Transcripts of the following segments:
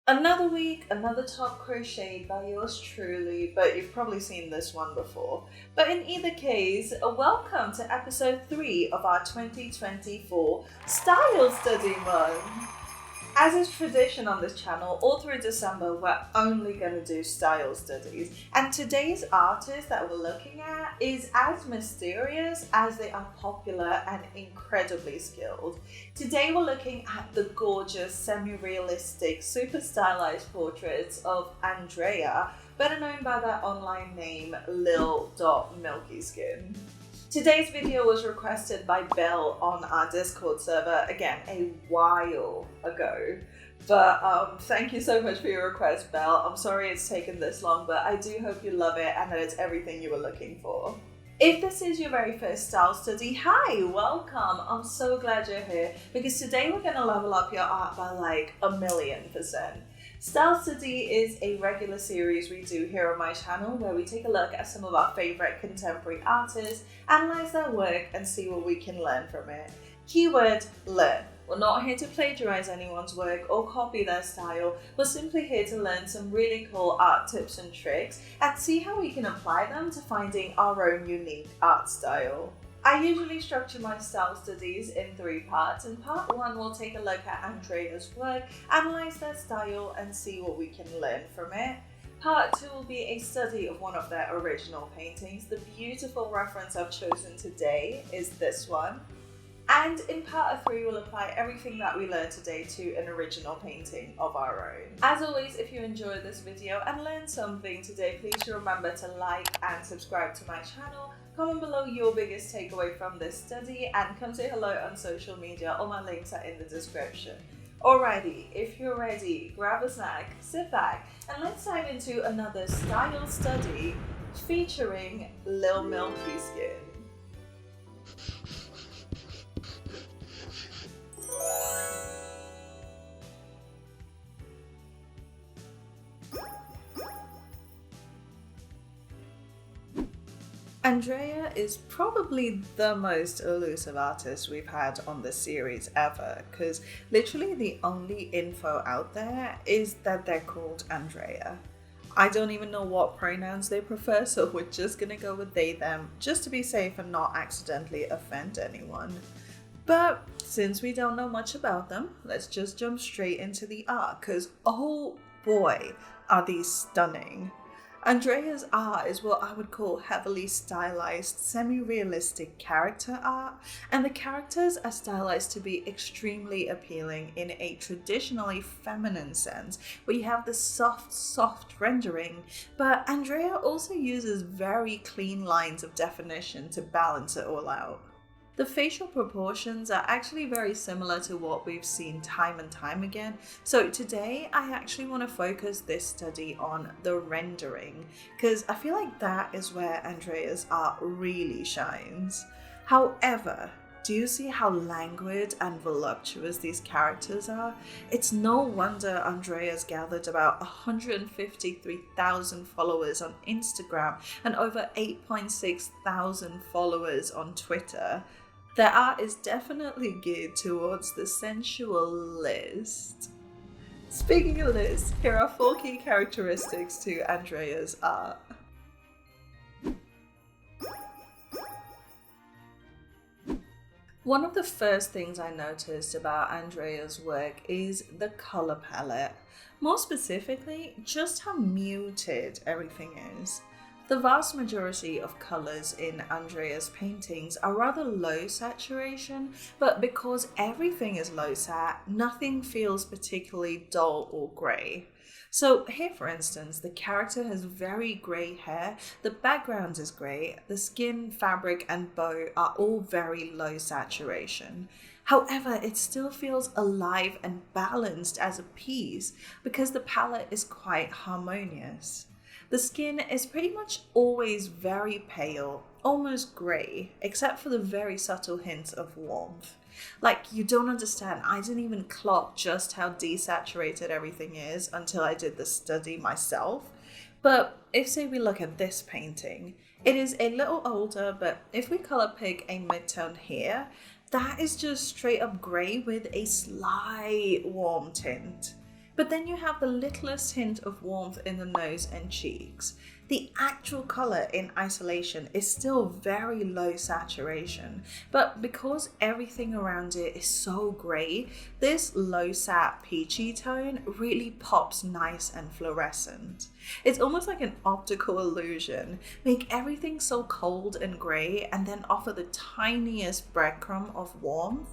Another week, another top crocheted by yours truly, but you've probably seen this one before. But in either case, welcome to episode 3 of our 2024 Style Study Month. As is tradition on this channel, all through December, we're only going to do style studies. And today's artist that we're looking at is as mysterious as they are popular and incredibly skilled. Today we're looking at the gorgeous, semi-realistic, super stylized portraits of Andreea, better known by their online name Lil Milkyskin. Today's video was requested by Belle on our Discord server, again, a while ago. But thank you so much for your request, Belle. I'm sorry it's taken this long, but I do hope you love it and that it's everything you were looking for. If this is your very first style study, hi, welcome. I'm so glad you're here because today we're going to level up your art by like 1,000,000%. Style Study is a regular series we do here on my channel where we take a look at some of our favourite contemporary artists, analyse their work and see what we can learn from it. Keyword, learn. We're not here to plagiarise anyone's work or copy their style, we're simply here to learn some really cool art tips and tricks and see how we can apply them to finding our own unique art style. I usually structure my style studies in 3 parts. In part 1, we'll take a look at Andreea's work, analyse their style and see what we can learn from it. Part 2 will be a study of one of their original paintings. The beautiful reference I've chosen today is this one. And in part 3, we'll apply everything that we learned today to an original painting of our own. As always, if you enjoyed this video and learned something today, please remember to like and subscribe to my channel. Comment below your biggest takeaway from this study and come say hello on social media. All my links are in the description. Alrighty, if you're ready, grab a snack, sit back, and let's dive into another style study featuring Lil Milkyskin. Andreea is probably the most elusive artist we've had on this series ever, because literally the only info out there is that they're called Andreea. I don't even know what pronouns they prefer, so we're just gonna go with they, them, just to be safe and not accidentally offend anyone. But since we don't know much about them, let's just jump straight into the art, because oh boy, are these stunning. Andreea's art is what I would call heavily stylized, semi-realistic character art, and the characters are stylized to be extremely appealing in a traditionally feminine sense, where you have the soft rendering, but Andreea also uses very clean lines of definition to balance it all out. The facial proportions are actually very similar to what we've seen time and time again, so today I actually want to focus this study on the rendering, because I feel like that is where Andreea's art really shines. However, do you see how languid and voluptuous these characters are? It's no wonder Andreea's gathered about 153,000 followers on Instagram and over 8,600 followers on Twitter. Their art is definitely geared towards the sensualist. Speaking of this, here are 4 key characteristics to Andreea's art. One of the first things I noticed about Andreea's work is the color palette. More specifically, just how muted everything is. The vast majority of colors in Andreea's paintings are rather low saturation, but because everything is low sat, nothing feels particularly dull or grey. So here, for instance, the character has very grey hair, the background is grey, the skin, fabric and bow are all very low saturation. However, it still feels alive and balanced as a piece because the palette is quite harmonious. The skin is pretty much always very pale, almost grey, except for the very subtle hints of warmth. Like, you don't understand, I didn't even clock just how desaturated everything is until I did the study myself. But if, say, we look at this painting, it is a little older, but if we colour pick a mid-tone here, that is just straight up grey with a slight warm tint. But then you have the littlest hint of warmth in the nose and cheeks. The actual colour in isolation is still very low saturation, but because everything around it is so grey, this low sat peachy tone really pops nice and fluorescent. It's almost like an optical illusion. Make everything so cold and grey and then offer the tiniest breadcrumb of warmth.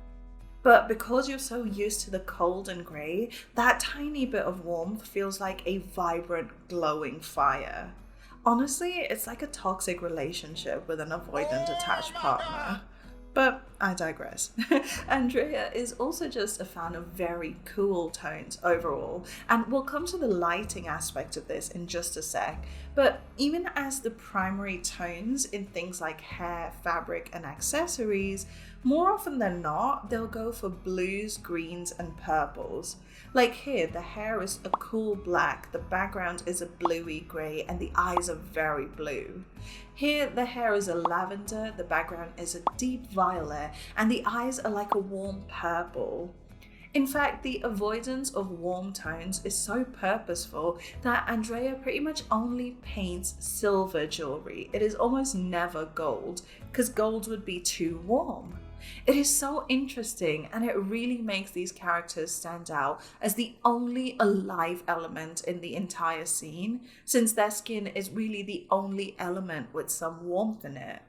But because you're so used to the cold and grey, that tiny bit of warmth feels like a vibrant, glowing fire. Honestly, it's like a toxic relationship with an avoidant attached partner. But I digress. Andreea is also just a fan of very cool tones overall, and we'll come to the lighting aspect of this in just a sec. But even as the primary tones in things like hair, fabric, and accessories, more often than not, they'll go for blues, greens, and purples. Like here, the hair is a cool black, the background is a bluey grey, and the eyes are very blue. Here, the hair is a lavender, the background is a deep violet, and the eyes are like a warm purple. In fact, the avoidance of warm tones is so purposeful that Andreea pretty much only paints silver jewelry. It is almost never gold, because gold would be too warm. It is so interesting, and it really makes these characters stand out as the only alive element in the entire scene, since their skin is really the only element with some warmth in it.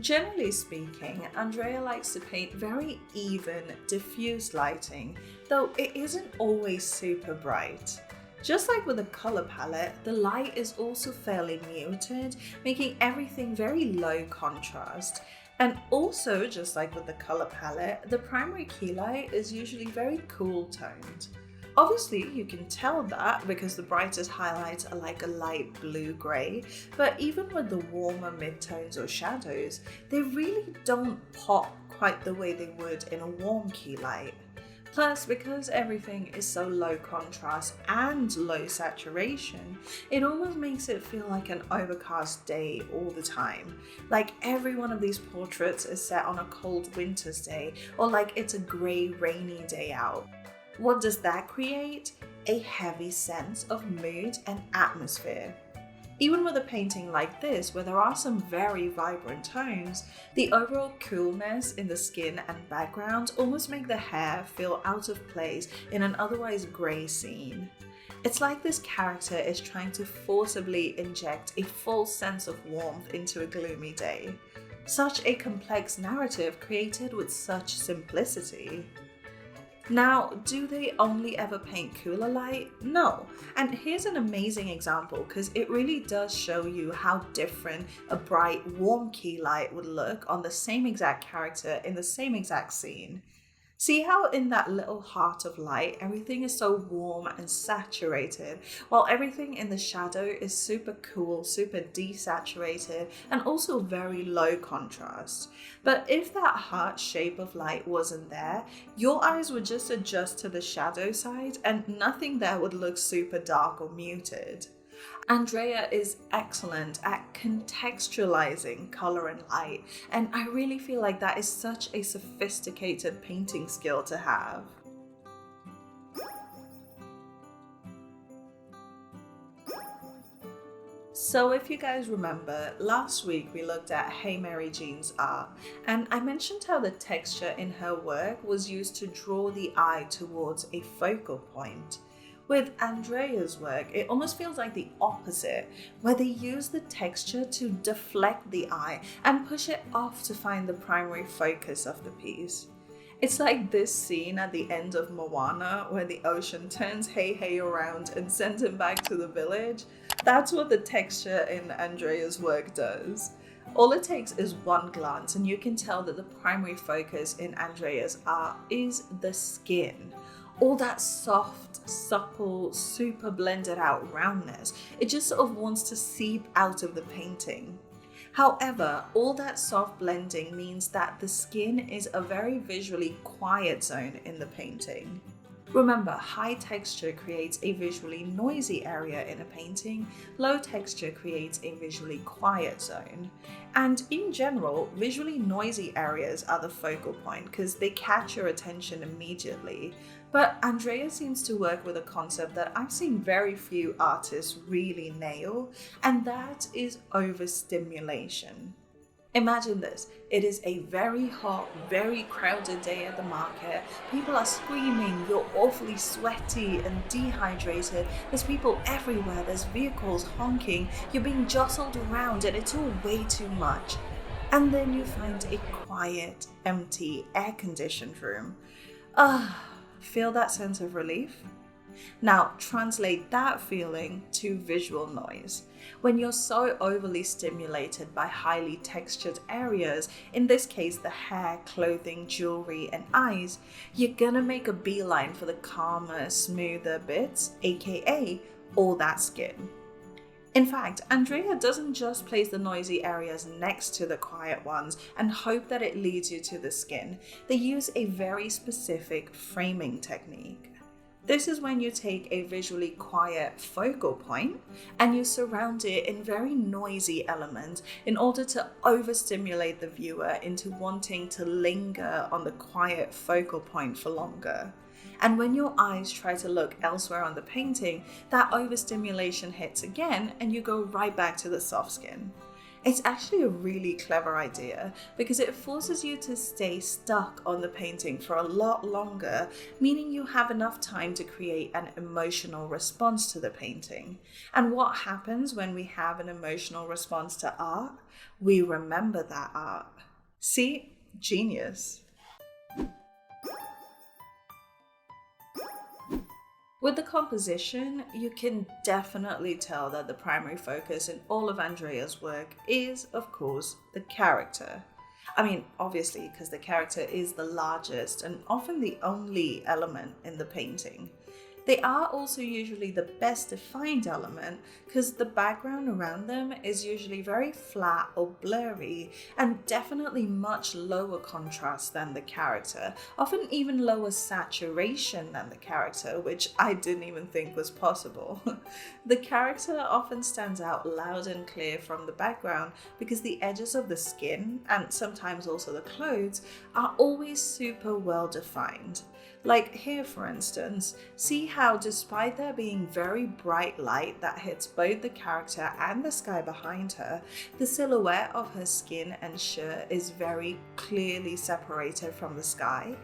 Generally speaking, Andreea likes to paint very even, diffuse lighting, though it isn't always super bright. Just like with a color palette, the light is also fairly muted, making everything very low contrast. And also, just like with the color palette, the primary key light is usually very cool toned. Obviously, you can tell that because the brightest highlights are like a light blue-grey, but even with the warmer midtones or shadows, they really don't pop quite the way they would in a warm key light. Plus, because everything is so low contrast and low saturation, it almost makes it feel like an overcast day all the time. Like every one of these portraits is set on a cold winter's day, or like it's a grey, rainy day out. What does that create? A heavy sense of mood and atmosphere. Even with a painting like this, where there are some very vibrant tones, the overall coolness in the skin and background almost make the hair feel out of place in an otherwise grey scene. It's like this character is trying to forcibly inject a false sense of warmth into a gloomy day. Such a complex narrative created with such simplicity. Now, do they only ever paint cooler light? No. And here's an amazing example because it really does show you how different a bright, warm key light would look on the same exact character in the same exact scene. See how in that little heart of light, everything is so warm and saturated, while everything in the shadow is super cool, super desaturated, and also very low contrast. But if that heart shape of light wasn't there, your eyes would just adjust to the shadow side and nothing there would look super dark or muted. Andreea is excellent at contextualizing color and light, and I really feel like that is such a sophisticated painting skill to have. So if you guys remember, last week we looked at Hey Mary Jane's art, and I mentioned how the texture in her work was used to draw the eye towards a focal point. With Andreea's work, it almost feels like the opposite, where they use the texture to deflect the eye and push it off to find the primary focus of the piece. It's like this scene at the end of Moana where the ocean turns Hey Hey around and sends him back to the village. That's what the texture in Andreea's work does. All it takes is one glance and you can tell that the primary focus in Andreea's art is the skin. All that soft, supple, super blended out roundness, it just sort of wants to seep out of the painting. However, all that soft blending means that the skin is a very visually quiet zone in the painting. Remember, high texture creates a visually noisy area in a painting, low texture creates a visually quiet zone. And in general, visually noisy areas are the focal point because they catch your attention immediately. But Andreea seems to work with a concept that I've seen very few artists really nail, and that is overstimulation. Imagine this. It is a very hot, very crowded day at the market. People are screaming, you're awfully sweaty and dehydrated. There's people everywhere, there's vehicles honking, you're being jostled around, and it's all way too much. And then you find a quiet, empty, air-conditioned room. Feel that sense of relief? Now, translate that feeling to visual noise. When you're so overly stimulated by highly textured areas, in this case the hair, clothing, jewelry, and eyes, you're gonna make a beeline for the calmer, smoother bits, aka all that skin. In fact, Andreea doesn't just place the noisy areas next to the quiet ones and hope that it leads you to the skin. They use a very specific framing technique. This is when you take a visually quiet focal point and you surround it in very noisy elements in order to overstimulate the viewer into wanting to linger on the quiet focal point for longer. And when your eyes try to look elsewhere on the painting, that overstimulation hits again and you go right back to the soft skin. It's actually a really clever idea because it forces you to stay stuck on the painting for a lot longer, meaning you have enough time to create an emotional response to the painting. And what happens when we have an emotional response to art? We remember that art. See? Genius. With the composition, you can definitely tell that the primary focus in all of Andreea's work is, of course, the character. I mean, obviously, because the character is the largest and often the only element in the painting. They are also usually the best defined element because the background around them is usually very flat or blurry and definitely much lower contrast than the character, often even lower saturation than the character, which I didn't even think was possible. The character often stands out loud and clear from the background because the edges of the skin, and sometimes also the clothes, are always super well defined. Like here, for instance, see how despite there being very bright light that hits both the character and the sky behind her, the silhouette of her skin and shirt is very clearly separated from the sky?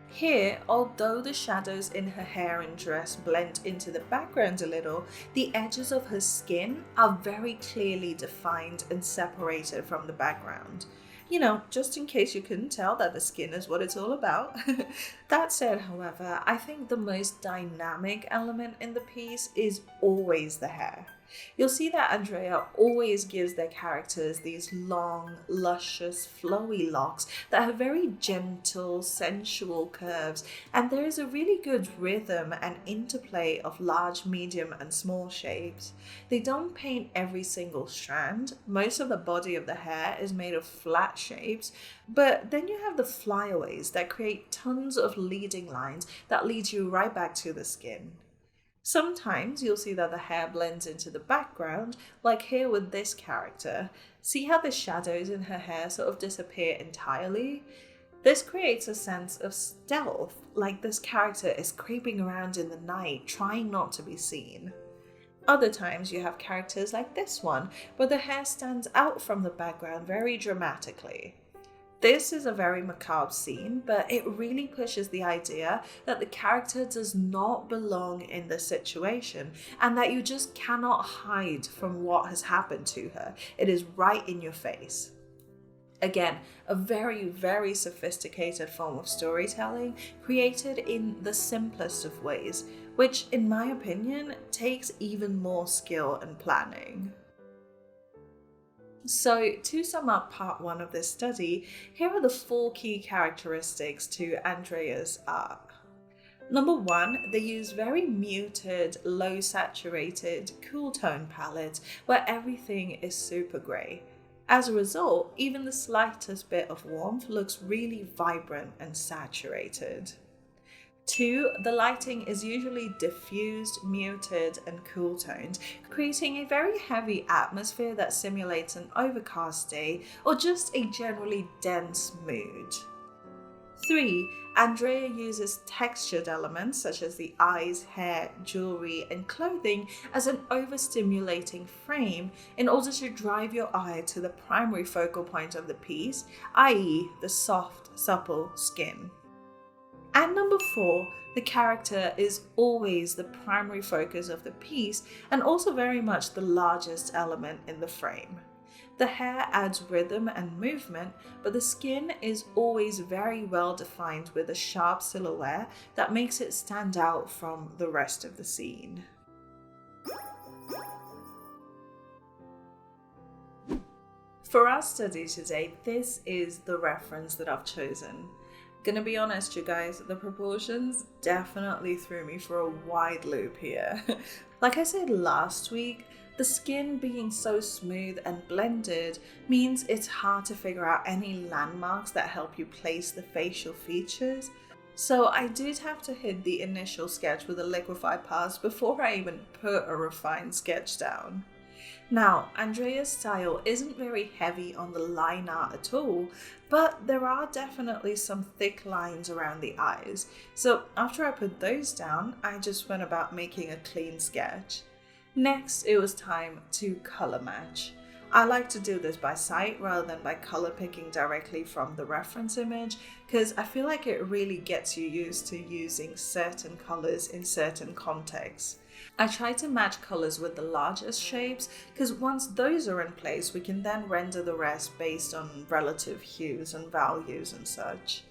Here, although the shadows in her hair and dress blend into the background a little, the edges of her skin are very clearly defined and separated from the background. You know, just in case you couldn't tell that the skin is what it's all about. That said, however, I think the most dynamic element in the piece is always the hair. You'll see that Andreea always gives their characters these long, luscious, flowy locks that have very gentle, sensual curves, and there is a really good rhythm and interplay of large, medium, and small shapes. They don't paint every single strand. Most of the body of the hair is made of flat shapes, but then you have the flyaways that create tons of leading lines that lead you right back to the skin. Sometimes you'll see that the hair blends into the background, like here with this character. See how the shadows in her hair sort of disappear entirely? This creates a sense of stealth, like this character is creeping around in the night, trying not to be seen. Other times you have characters like this one, where the hair stands out from the background very dramatically. This is a very macabre scene, but it really pushes the idea that the character does not belong in the situation and that you just cannot hide from what has happened to her. It is right in your face. Again, a very, very sophisticated form of storytelling created in the simplest of ways, which, in my opinion, takes even more skill and planning. So, to sum up part 1 of this study, here are the 4 key characteristics to Andreea's art. Number 1, they use very muted, low saturated, cool tone palettes where everything is super grey. As a result, even the slightest bit of warmth looks really vibrant and saturated. 2, the lighting is usually diffused, muted, and cool toned, creating a very heavy atmosphere that simulates an overcast day or just a generally dense mood. 3. Andreea uses textured elements such as the eyes, hair, jewelry, and clothing as an overstimulating frame in order to drive your eye to the primary focal point of the piece, i.e., the soft, supple skin. And number 4, the character is always the primary focus of the piece and also very much the largest element in the frame. The hair adds rhythm and movement, but the skin is always very well defined with a sharp silhouette that makes it stand out from the rest of the scene. For our study today, this is the reference that I've chosen. Gonna be honest, you guys, the proportions definitely threw me for a wide loop here. Like I said last week, the skin being so smooth and blended means it's hard to figure out any landmarks that help you place the facial features. So I did have to hit the initial sketch with a liquify pass before I even put a refined sketch down. Now, Andrea's style isn't very heavy on the line art at all, but there are definitely some thick lines around the eyes. So after I put those down, I just went about making a clean sketch. Next, it was time to color match. I like to do this by sight rather than by color picking directly from the reference image, because I feel like it really gets you used to using certain colors in certain contexts. I try to match colors with the largest shapes, because once those are in place, we can then render the rest based on relative hues and values and such.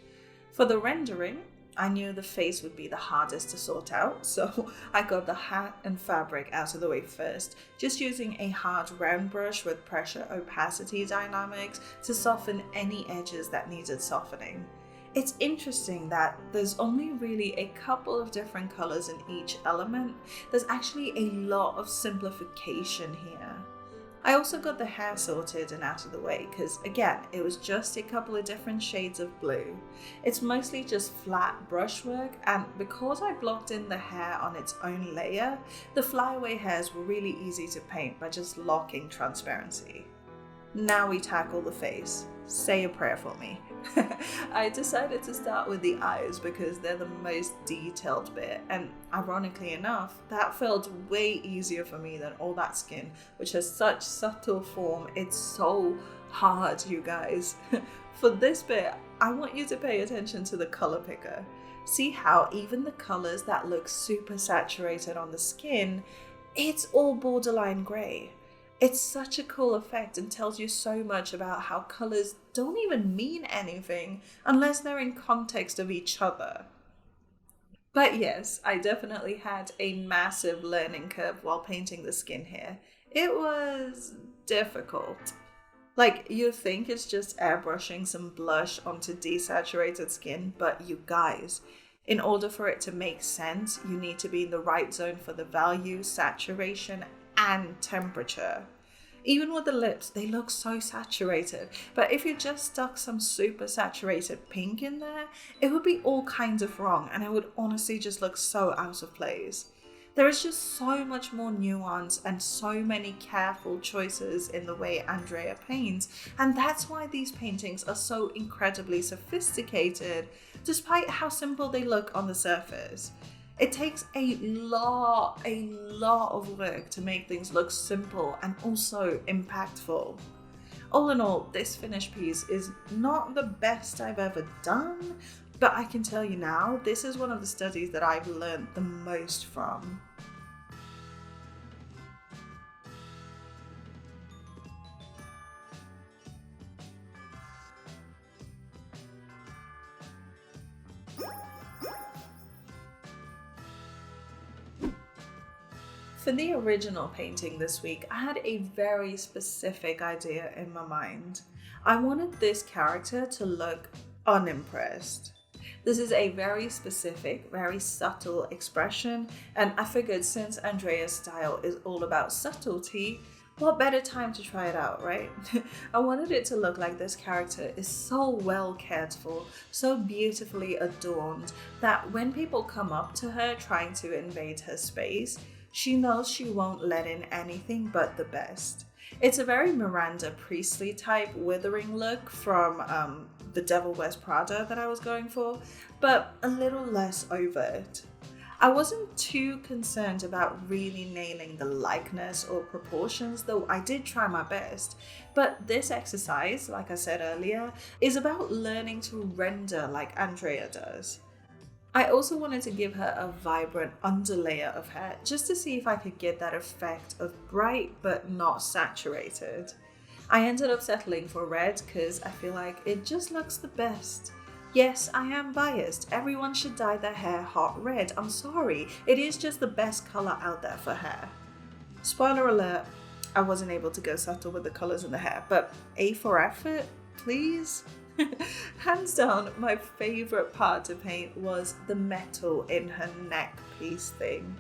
For the rendering, I knew the face would be the hardest to sort out, so I got the hat and fabric out of the way first, just using a hard round brush with pressure opacity dynamics to soften any edges that needed softening. It's interesting that there's only really a couple of different colors in each element. There's actually a lot of simplification here. I also got the hair sorted and out of the way because, again, it was just a couple of different shades of blue. It's mostly just flat brushwork, and because I blocked in the hair on its own layer, the flyaway hairs were really easy to paint by just locking transparency. Now we tackle the face. Say a prayer for me. I decided to start with the eyes because they're the most detailed bit, and ironically enough, that felt way easier for me than all that skin, which has such subtle form. It's so hard, you guys. For this bit, I want you to pay attention to the color picker. See how even the colors that look super saturated on the skin, it's all borderline gray. It's such a cool effect and tells you so much about how colors don't even mean anything unless they're in context of each other. But yes, I definitely had a massive learning curve while painting the skin here. It was difficult. Like, you think it's just airbrushing some blush onto desaturated skin, but you guys, in order for it to make sense, you need to be in the right zone for the value, saturation, and temperature. Even with the lips, they look so saturated, but if you just stuck some super saturated pink in there, it would be all kinds of wrong and it would honestly just look so out of place. There is just so much more nuance and so many careful choices in the way Andreea paints, and that's why these paintings are so incredibly sophisticated, despite how simple they look on the surface. It takes a lot of work to make things look simple and also impactful. All in all, this finished piece is not the best I've ever done, but I can tell you now, this is one of the studies that I've learned the most from. For the original painting this week, I had a very specific idea in my mind. I wanted this character to look unimpressed. This is a very specific, very subtle expression, and I figured since Andrea's style is all about subtlety, What better time to try it out, right? I wanted it to look like this character is so well cared for, so beautifully adorned, that when people come up to her trying to invade her space, she knows she won't let in anything but the best. It's a very Miranda Priestley type withering look from The Devil Wears Prada that I was going for, but a little less overt. I wasn't too concerned about really nailing the likeness or proportions, though I did try my best. But this exercise, like I said earlier, is about learning to render like Andreea does. I also wanted to give her a vibrant underlayer of hair just to see if I could get that effect of bright but not saturated. I ended up settling for red because I feel like it just looks the best. Yes, I am biased. Everyone should dye their hair hot red. I'm sorry. It is just the best color out there for hair. Spoiler alert, I wasn't able to go subtle with the colors in the hair, but A for effort, please? Hands down, my favorite part to paint was the metal in her neck piece thing.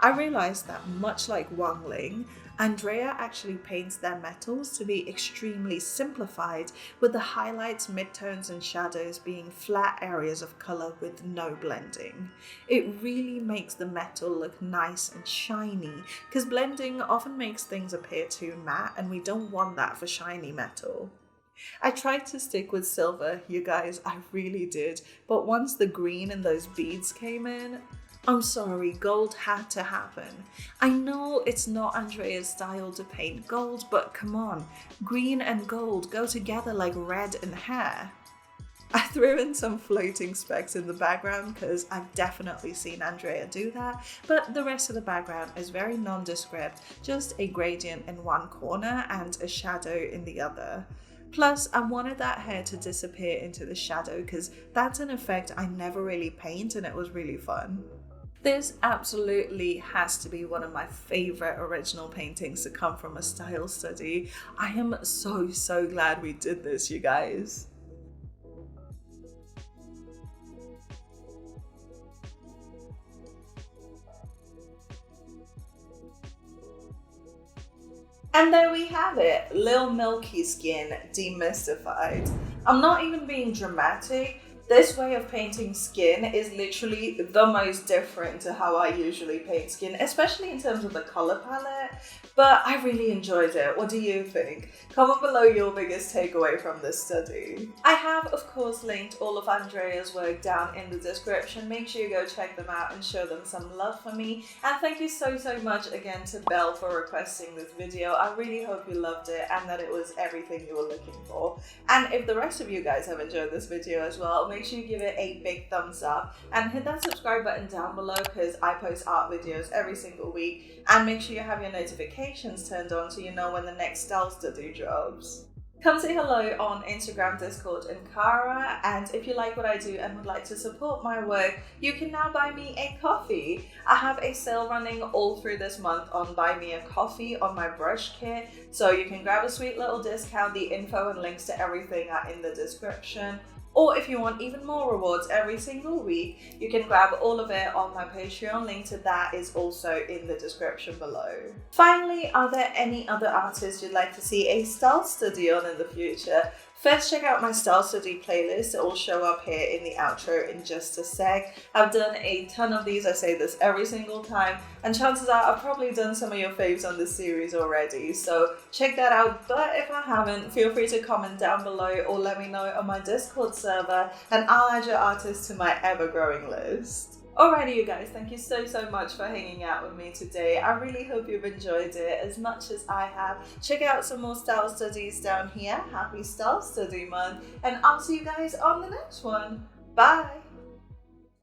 I realized that much like Wang Ling, Andreea actually paints their metals to be extremely simplified, with the highlights, midtones and shadows being flat areas of color with no blending. It really makes the metal look nice and shiny, because blending often makes things appear too matte and we don't want that for shiny metal. I tried to stick with silver, you guys, I really did, but once the green and those beads came in, I'm sorry, gold had to happen. I know it's not Andrea's style to paint gold, but come on, green and gold go together like red and hair. I threw in some floating specks in the background because I've definitely seen Andreea do that, but the rest of the background is very nondescript, just a gradient in one corner and a shadow in the other. Plus, I wanted that hair to disappear into the shadow because that's an effect I never really paint and it was really fun. This absolutely has to be one of my favorite original paintings to come from a style study. I am so glad we did this, you guys. And there we have it, Lil Milkyskin demystified. I'm not even being dramatic. This way of painting skin is literally the most different to how I usually paint skin, especially in terms of the color palette, but I really enjoyed it. What do you think? Comment below your biggest takeaway from this study. I have, of course, linked all of Andrea's work down in the description. Make sure you go check them out and show them some love for me. And thank you so much again to Belle for requesting this video. I really hope you loved it and that it was everything you were looking for. And if the rest of you guys have enjoyed this video as well, make sure you give it a big thumbs up and hit that subscribe button down below because I post art videos every single week, and make sure you have your notifications turned on so you know when the next style study drops. Come say hello on Instagram, Discord and Kara, and if you like what I do and would like to support my work, you can now buy me a coffee. I have a sale running all through this month on Buy Me a Coffee on my brush kit, so you can grab a sweet little discount. The info and links to everything are in the description. Or if you want even more rewards every single week, you can grab all of it on my Patreon. Link to that is also in the description below. Finally, are there any other artists you'd like to see a style study on in the future? First, check out my style study playlist. It will show up here in the outro in just a sec. I've done a ton of these. I say this every single time, and chances are I've probably done some of your faves on this series already, so check that out. But if I haven't, feel free to comment down below or let me know on my Discord server and I'll add your artist to my ever-growing list. Alrighty, you guys, thank you so much for hanging out with me today. I really hope you've enjoyed it as much as I have. Check out some more style studies down here. Happy Style Study Month, and I'll see you guys on the next one. Bye!